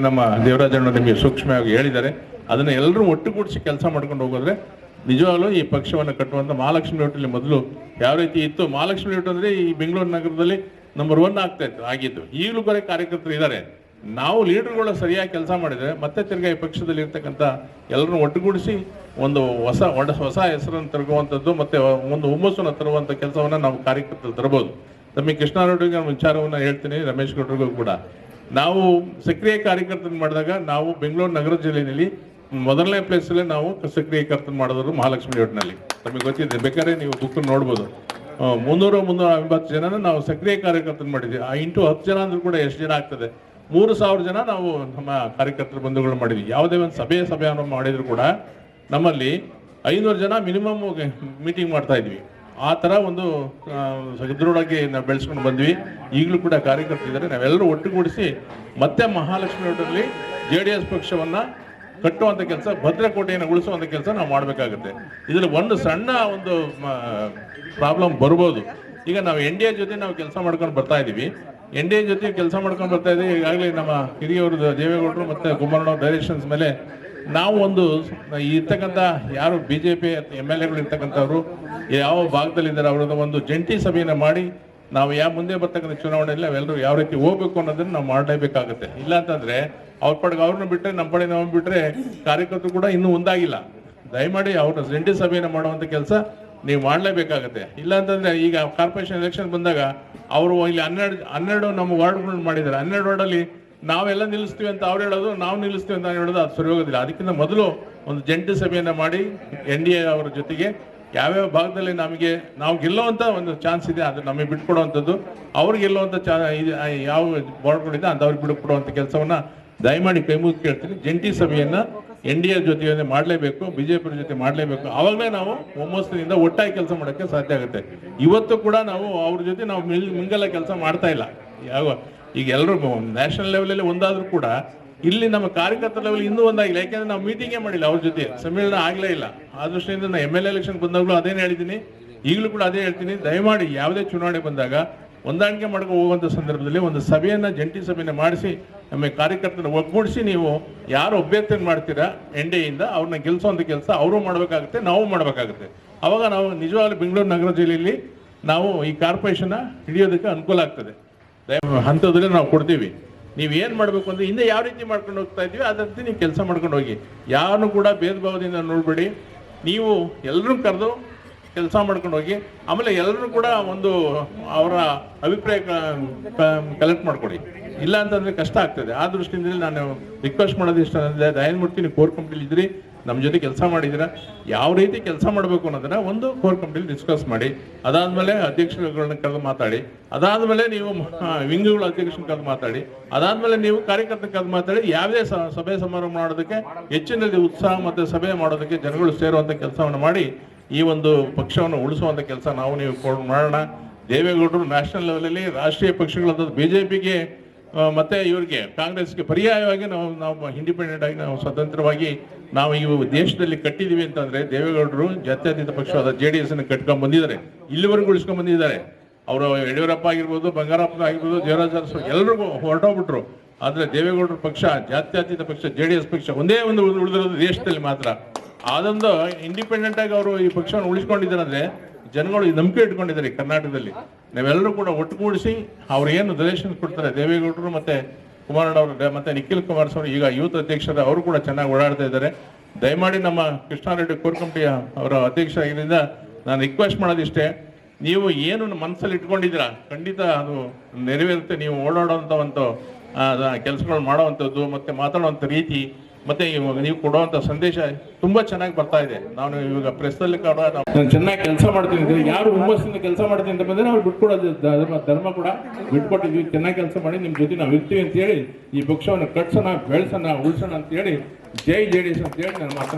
ನಮ್ಮ ದೇವರಾಜಣ್ಣ ನಿಮಗೆ ಸೂಕ್ಷ್ಮವಾಗಿ ಹೇಳಿದ್ದಾರೆ. ಅದನ್ನು ಎಲ್ಲರೂ ಒಟ್ಟುಗೂಡಿಸಿ ಕೆಲಸ ಮಾಡ್ಕೊಂಡು ಹೋಗೋದ್ರೆ ನಿಜವಾಗ್ಲೂ ಈ ಪಕ್ಷವನ್ನು ಕಟ್ಟುವಂಥ ಮಹಾಲಕ್ಷ್ಮಿ ಲೇಔಟಲ್ಲಿ ಮೊದಲು ಯಾವ ರೀತಿ ಇತ್ತು, ಮಹಾಲಕ್ಷ್ಮಿ ಲೇಔಟ್ ಅಂದರೆ ಈ ಬೆಂಗಳೂರು ನಗರದಲ್ಲಿ ನಂಬರ್ 1 ಆಗ್ತಾ ಇತ್ತು ಆಗಿದ್ದು. ಈಗಲೂ ಬರೀ ಕಾರ್ಯಕರ್ತರು ಇದ್ದಾರೆ. ನಾವು ಲೀಡರ್ಗಳು ಸರಿಯಾಗಿ ಕೆಲಸ ಮಾಡಿದರೆ ಮತ್ತೆ ತಿರ್ಗಾ ಈ ಪಕ್ಷದಲ್ಲಿ ಇರ್ತಕ್ಕಂಥ ಎಲ್ಲರನ್ನು ಒಟ್ಟುಗೂಡಿಸಿ ಒಂದು ಹೊಸ ಹೆಸರನ್ನು ತರುವಂಥದ್ದು ಮತ್ತು ಒಂದು ಹುಮ್ಮಸ್ಸನ್ನು ತರುವಂಥ ಕೆಲಸವನ್ನು ನಾವು ಕಾರ್ಯಕರ್ತರು ತರಬಹುದು. ತಮಗೆ ಕೃಷ್ಣಾರೆಡ್ಡಿಗೆ ನಾನು ವಿಚಾರವನ್ನು ಹೇಳ್ತೀನಿ, ರಮೇಶ್ ಗೌಡರಿಗೂ ಕೂಡ. ನಾವು ಸಕ್ರಿಯ ಕಾರ್ಯಕರ್ತನ ಮಾಡಿದಾಗ ನಾವು ಬೆಂಗಳೂರು ನಗರ ಜಿಲ್ಲೆಯಲ್ಲಿ ಮೊದಲನೇ ಪ್ಲೇಸಲ್ಲಿ ನಾವು ಸಕ್ರಿಯ ಕರ್ತನ ಮಾಡಿದ್ರು ಮಹಾಲಕ್ಷ್ಮಿ ಲೇಔಟ್ನಲ್ಲಿ. ತಮಗೆ ಗೊತ್ತಿದೆ, ಬೇಕಾದ್ರೆ ನೀವು ಬುಕ್ ನೋಡ್ಬೋದು. 350 ಜನನ ನಾವು ಸಕ್ರಿಯ ಕಾರ್ಯಕರ್ತನ ಮಾಡಿದ್ವಿ. ಇಂಟು 10 ಜನ ಅಂದ್ರೂ ಕೂಡ ಎಷ್ಟು ಜನ ಆಗ್ತದೆ? 3000 ಜನ ನಾವು ನಮ್ಮ ಕಾರ್ಯಕರ್ತರ ಬಂಧುಗಳು ಮಾಡಿದ್ವಿ. ಯಾವುದೇ ಒಂದು ಸಭೆಯನ್ನು ಮಾಡಿದ್ರು ಕೂಡ ನಮ್ಮಲ್ಲಿ 500 ಜನ ಮಿನಿಮಮ್ ಮೀಟಿಂಗ್ ಮಾಡ್ತಾ ಇದ್ವಿ. ಆ ಥರ ಒಂದು ಸದೃಢವಾಗಿ ನಾವು ಬೆಳೆಸ್ಕೊಂಡು ಬಂದ್ವಿ. ಈಗಲೂ ಕೂಡ ಕಾರ್ಯಕರ್ತರಿದ್ದಾರೆ. ನಾವೆಲ್ಲರೂ ಒಟ್ಟುಗೂಡಿಸಿ ಮತ್ತೆ ಮಹಾಲಕ್ಷ್ಮಿ ಲೇಔಟಲ್ಲಿ JDS ಪಕ್ಷವನ್ನು ಕಟ್ಟುವಂಥ ಕೆಲಸ, ಭದ್ರಕೋಟೆಯನ್ನು ಉಳಿಸುವಂಥ ಕೆಲಸ ನಾವು ಮಾಡಬೇಕಾಗುತ್ತೆ. ಇದರಲ್ಲಿ ಒಂದು ಸಣ್ಣ ಒಂದು ಪ್ರಾಬ್ಲಮ್ ಬರ್ಬೋದು. ಈಗ ನಾವು NDA ಜೊತೆ ನಾವು ಕೆಲಸ ಮಾಡ್ಕೊಂಡು ಬರ್ತಾ ಇದ್ದೀವಿ. NDA ಜೊತೆ ಕೆಲಸ ಮಾಡ್ಕೊಂಡು ಬರ್ತಾ ಇದ್ದೀವಿ. ಈಗಾಗಲೇ ನಮ್ಮ ಹಿರಿಯವರು ದೇವೇಗೌಡರು ಮತ್ತು ಕುಮಾರಣ್ಣವ್ರ ಡೈರೆಕ್ಷನ್ಸ್ ಮೇಲೆ ನಾವು ಒಂದು ಇರ್ತಕ್ಕಂಥ ಯಾರು BJP MLAಗಳು ಇರ್ತಕ್ಕಂಥವ್ರು ಯಾವ ಭಾಗದಲ್ಲಿದ್ದಾರೆ ಅವರದ ಒಂದು ಜಂಟಿ ಸಭೆಯನ್ನು ಮಾಡಿ ನಾವು ಮುಂದೆ ಬರ್ತಕ್ಕಂಥ ಚುನಾವಣೆಯಲ್ಲಿ ಅವೆಲ್ಲರೂ ಯಾವ ರೀತಿ ಹೋಗ್ಬೇಕು ಅನ್ನೋದನ್ನು ನಾವು ಮಾಡಲೇಬೇಕಾಗುತ್ತೆ. ಇಲ್ಲ ಅಂತಂದರೆ ಅವ್ರ ಪಡೆಗೆ ಅವ್ರನ್ನ ಬಿಟ್ಟರೆ ನಮ್ಮ ಪಡೆ ನಾವು ಬಿಟ್ಟರೆ ಕಾರ್ಯಕರ್ತರು ಕೂಡ ಇನ್ನೂ ಒಂದಾಗಿಲ್ಲ. ದಯಮಾಡಿ ಅವ್ರ ಜಂಟಿ ಸಭೆಯನ್ನು ಮಾಡುವಂಥ ಕೆಲಸ ನೀವು ಮಾಡಲೇಬೇಕಾಗತ್ತೆ. ಇಲ್ಲ ಅಂತಂದರೆ ಈಗ ಕಾರ್ಪೊರೇಷನ್ ಎಲೆಕ್ಷನ್ ಬಂದಾಗ ಅವರು ಇಲ್ಲಿ 12 ನಮ್ಮ ವಾರ್ಡ್ಗಳನ್ನ ಮಾಡಿದ್ದಾರೆ. 12 ವಾರ್ಡಲ್ಲಿ ನಾವೆಲ್ಲ ನಿಲ್ಲಿಸ್ತೀವಿ ಅಂತ ಅವ್ರು ಹೇಳೋದು, ನಾವು ನಿಲ್ಲಿಸ್ತೀವಿ ಅಂತ ಹೇಳೋದು, ಅದು ಸರಿ ಹೋಗೋದಿಲ್ಲ. ಅದಕ್ಕಿಂತ ಮೊದಲು ಒಂದು ಜಂಟಿ ಸಭೆಯನ್ನು ಮಾಡಿ NDA ಅವರ ಜೊತೆಗೆ ಯಾವ್ಯಾವ ಭಾಗದಲ್ಲಿ ನಾವು ಗೆಲ್ಲುವಂಥ ಒಂದು ಚಾನ್ಸ್ ಇದೆ ಅದು ನಮಗೆ ಬಿಟ್ಕೊಡುವಂಥದ್ದು, ಅವ್ರಿಗೆ ಗೆಲ್ಲುವಂಥ ಯಾವ ವಾರ್ಡ್ಗಳಿದೆ ಅಂತ ಅವ್ರಿಗೆ ಬಿಟ್ಕೊಡುವಂಥ ಕೆಲಸವನ್ನು ದಯಮಾಡಿ ಕೈ ಮುಗಿ ಕೇಳ್ತೀನಿ. ಜಂಟಿ ಸಭೆಯನ್ನು NDA ಜೊತೆ ಮಾಡಲೇಬೇಕು, BJP ಜೊತೆ ಮಾಡಲೇಬೇಕು. ಆವಾಗಲೇ ನಾವು ಒಮ್ಮಸ್ಸಿನಿಂದ ಒಟ್ಟಾಗಿ ಕೆಲಸ ಮಾಡೋಕ್ಕೆ ಸಾಧ್ಯ ಆಗುತ್ತೆ. ಇವತ್ತು ಕೂಡ ನಾವು ಅವ್ರ ಜೊತೆ ನಾವು ಮಿಂಗಲ್ಲ ಕೆಲಸ ಮಾಡ್ತಾ ಇಲ್ಲ. ಈಗ ಎಲ್ಲರೂ ನ್ಯಾಷನಲ್ ಲೆವೆಲಲ್ಲಿ ಒಂದಾದರೂ ಕೂಡ ಇಲ್ಲಿ ನಮ್ಮ ಕಾರ್ಯಕರ್ತರ ಲೆವೆಲ್ ಇನ್ನೂ ಒಂದಾಗಿಲ್ಲ. ಯಾಕೆಂದ್ರೆ ನಾವು ಮೀಟಿಂಗೇ ಮಾಡಿಲ್ಲ, ಅವ್ರ ಜೊತೆ ಸಮ್ಮೇಳನ ಆಗಲೇ ಇಲ್ಲ. ಆ ದೃಷ್ಟಿಯಿಂದ ನಾನು MLA ಎಲೆಕ್ಷನ್ ಬಂದಾಗಲೂ ಅದೇನು ಹೇಳಿದ್ದೀನಿ, ಈಗಲೂ ಕೂಡ ಅದೇ ಹೇಳ್ತೀನಿ. ದಯಮಾಡಿ ಯಾವುದೇ ಚುನಾವಣೆ ಬಂದಾಗ ಹೊಂದಾಣಿಕೆ ಮಾಡ್ಕೊಂಡು ಹೋಗುವಂಥ ಸಂದರ್ಭದಲ್ಲಿ ಒಂದು ಸಭೆಯನ್ನು, ಜಂಟಿ ಸಭೆಯನ್ನು ಮಾಡಿಸಿ ನಮ್ಮ ಕಾರ್ಯಕರ್ತರನ್ನ ಒಗ್ಗೂಡಿಸಿ ನೀವು ಯಾರು ಅಭ್ಯರ್ಥಿಯನ್ನು ಮಾಡ್ತೀರಾ NDAಯಿಂದ ಅವ್ರನ್ನ ಗೆಲ್ಲಿಸುವಂಥ ಕೆಲಸ ಅವರು ಮಾಡಬೇಕಾಗುತ್ತೆ, ನಾವು ಮಾಡಬೇಕಾಗುತ್ತೆ. ಆವಾಗ ನಾವು ನಿಜವಾಗ್ಲೂ ಬೆಂಗಳೂರು ನಗರ ಜಿಲ್ಲೆಯಲ್ಲಿ ನಾವು ಈ ಕಾರ್ಪೊರೇಷನ್ನ ಹಿಡಿಯೋದಕ್ಕೆ ಅನುಕೂಲ ಆಗ್ತದೆ. ಹಂತದಲ್ಲಿ ನಾವು ಕೊಡ್ತೀವಿ. ನೀವು ಏನು ಮಾಡಬೇಕು ಅಂದರೆ ಹಿಂದೆ ಯಾವ ರೀತಿ ಮಾಡ್ಕೊಂಡು ಹೋಗ್ತಾ ಇದ್ದೀವಿ ಅದಂತೆ ನೀವು ಕೆಲಸ ಮಾಡ್ಕೊಂಡು ಹೋಗಿ. ಯಾರನ್ನು ಕೂಡ ಭೇದ ಭಾವದಿಂದ ನೋಡಬೇಡಿ. ನೀವು ಎಲ್ಲರೂ ಕರೆದು ಕೆಲಸ ಮಾಡ್ಕೊಂಡು ಹೋಗಿ. ಆಮೇಲೆ ಎಲ್ಲರೂ ಕೂಡ ಒಂದು ಅವರ ಅಭಿಪ್ರಾಯ ಕಲೆಕ್ಟ್ ಮಾಡ್ಕೊಡಿ. ಇಲ್ಲ ಅಂತಂದರೆ ಕಷ್ಟ ಆಗ್ತದೆ. ಆ ದೃಷ್ಟಿಯಿಂದ ನಾನು ರಿಕ್ವೆಸ್ಟ್ ಮಾಡೋದು ಇಷ್ಟ ಅಂದರೆ, ದಯಮಾಡಿ ನೀವು ಕೋರ್ ಕಮಿಟಿಲಿ ಇದ್ರಿ, ನಮ್ಮ ಜೊತೆ ಕೆಲಸ ಮಾಡಿದ್ದೀರಾ, ಯಾವ ರೀತಿ ಕೆಲಸ ಮಾಡಬೇಕು ಅನ್ನೋದನ್ನು ಒಂದು ಕೋರ್ ಕಮಿಟಿಲಿ ಡಿಸ್ಕಸ್ ಮಾಡಿ. ಅದಾದಮೇಲೆ ಅಧ್ಯಕ್ಷರುಗಳನ್ನ ಕರೆದು ಮಾತಾಡಿ. ಅದಾದಮೇಲೆ ನೀವು ವಿಂಗ್ಗಳ ಅಧ್ಯಕ್ಷರನ್ನ ಕರೆದು ಮಾತಾಡಿ. ಅದಾದಮೇಲೆ ನೀವು ಕಾರ್ಯಕರ್ತನ ಕರೆದು ಮಾತಾಡಿ. ಯಾವುದೇ ಸಭೆ ಸಮಾರಂಭ ಮಾಡೋದಕ್ಕೆ ಹೆಚ್ಚಿನ ಉತ್ಸಾಹ ಮತ್ತು ಸಭೆ ಮಾಡೋದಕ್ಕೆ ಜನಗಳು ಸೇರುವಂಥ ಕೆಲಸವನ್ನು ಮಾಡಿ ಈ ಒಂದು ಪಕ್ಷವನ್ನು ಉಳಿಸುವಂಥ ಕೆಲಸ ನೀವು ಮಾಡೋಣ. ದೇವೇಗೌಡರು ನ್ಯಾಷನಲ್ ಲೆವೆಲಲ್ಲಿ ರಾಷ್ಟ್ರೀಯ ಪಕ್ಷಗಳಾದ BJPಗೆ ಮತ್ತು ಇವರಿಗೆ ಕಾಂಗ್ರೆಸ್ಗೆ ಪರ್ಯಾಯವಾಗಿ ನಾವು ಇಂಡಿಪೆಂಡೆಂಟ್ ಆಗಿ ನಾವು ಸ್ವತಂತ್ರವಾಗಿ ನಾವು ಈ ದೇಶದಲ್ಲಿ ಕಟ್ಟಿದ್ದೀವಿ ಅಂತಂದರೆ ದೇವೇಗೌಡರು ಜಾತ್ಯತೀತ ಪಕ್ಷವಾದ JDSನ್ನು ಕಟ್ಕೊಂಡು ಬಂದಿದ್ದಾರೆ, ಇಲ್ಲಿವರೆಗೂ ಉಳಿಸ್ಕೊಂಡು ಬಂದಿದ್ದಾರೆ. ಅವರು ಯಡಿಯೂರಪ್ಪ ಆಗಿರ್ಬೋದು, ಬಂಗಾರಪ್ಪ ಆಗಿರ್ಬೋದು, ದೇವರಾಜ ಎಲ್ಲರಿಗೂ ಹೊರಟೋಗ್ಬಿಟ್ರು. ಆದರೆ ದೇವೇಗೌಡರ ಪಕ್ಷ, ಜಾತ್ಯತೀತ ಪಕ್ಷ JDS ಪಕ್ಷ ಒಂದೇ ಒಂದು ಉಳಿದಿರೋದು ದೇಶದಲ್ಲಿ ಮಾತ್ರ. ಅದೊಂದು ಇಂಡಿಪೆಂಡೆಂಟ್ ಆಗಿ ಅವರು ಈ ಪಕ್ಷವನ್ನು ಉಳಿಸ್ಕೊಂಡಿದ್ದಾರೆ ಅಂದರೆ ಜನಗಳು ನಂಬಿಕೆ ಇಟ್ಕೊಂಡಿದ್ದಾರೆ ಕರ್ನಾಟಕದಲ್ಲಿ. ನಾವೆಲ್ಲರೂ ಕೂಡ ಒಟ್ಟುಗೂಡಿಸಿ ಅವ್ರು ಏನು ಡೊನೇಷನ್ ಕೊಡ್ತಾರೆ, ದೇವೇಗೌಡರು ಮತ್ತು ಕುಮಾರಣ್ಣವರು ಮತ್ತು ನಿಖಿಲ್ ಕುಮಾರಸ್ವಾಮಿ ಈಗ ಯೂತ್ ಅಧ್ಯಕ್ಷರು ಅವರು ಕೂಡ ಚೆನ್ನಾಗಿ ಓಡಾಡ್ತಾ ಇದ್ದಾರೆ. ದಯಮಾಡಿ ನಮ್ಮ ಕೃಷ್ಣಾರೆಡ್ಡಿ ಕೋರ್ ಕಮಿಟಿಯ ಅವರ ಅಧ್ಯಕ್ಷರಾಗಿದ್ದರಿಂದ ನಾನು ರಿಕ್ವೆಸ್ಟ್ ಮಾಡೋದಿಷ್ಟೇ, ನೀವು ಏನು ಮನಸ್ಸಲ್ಲಿ ಇಟ್ಕೊಂಡಿದ್ದೀರಾ ಖಂಡಿತ ಅದು ನೆರವೇರುತ್ತೆ. ನೀವು ಓಡಾಡುವಂಥ ಒಂದು ಕೆಲಸಗಳು ಮಾಡುವಂಥದ್ದು ಮತ್ತು ಮಾತಾಡುವಂಥ ರೀತಿ ಮತ್ತು ನೀವು ಕೊಡುವಂಥ ಸಂದೇಶ ತುಂಬ ಚೆನ್ನಾಗಿ ಬರ್ತಾ ಇದೆ. ನಾನು ಇವಾಗ ಪ್ರೆಸ್ಸಲ್ಲಿ ಕೂಡ ನಾನು ಚೆನ್ನಾಗಿ ಕೆಲಸ ಮಾಡ್ತೀನಿ ಅಂದರೆ, ಯಾರು ಹುಮ್ಮಸ್ಸಿಂದ ಕೆಲಸ ಮಾಡ್ತೀನಿ ಅಂತ ಬಂದರೆ ನಾವು ಬಿಟ್ಕೊಡೋದು ಧರ್ಮ ಕೂಡ ಬಿಟ್ಕೊಟ್ಟಿದ್ವಿ. ಚೆನ್ನಾಗಿ ಕೆಲಸ ಮಾಡಿ ನಿಮ್ಮ ಜೊತೆ ನಾವು ಇರ್ತೀವಿ ಅಂತೇಳಿ ಈ ಪಕ್ಷವನ್ನು ಕಟ್ಸೋಣ, ಬೆಳೆಸೋಣ, ಉಳಿಸೋಣ ಅಂತೇಳಿ ಜೈ JDS ಅಂತೇಳಿ ನಾನು ಮಾತಾಡ್ತೀನಿ.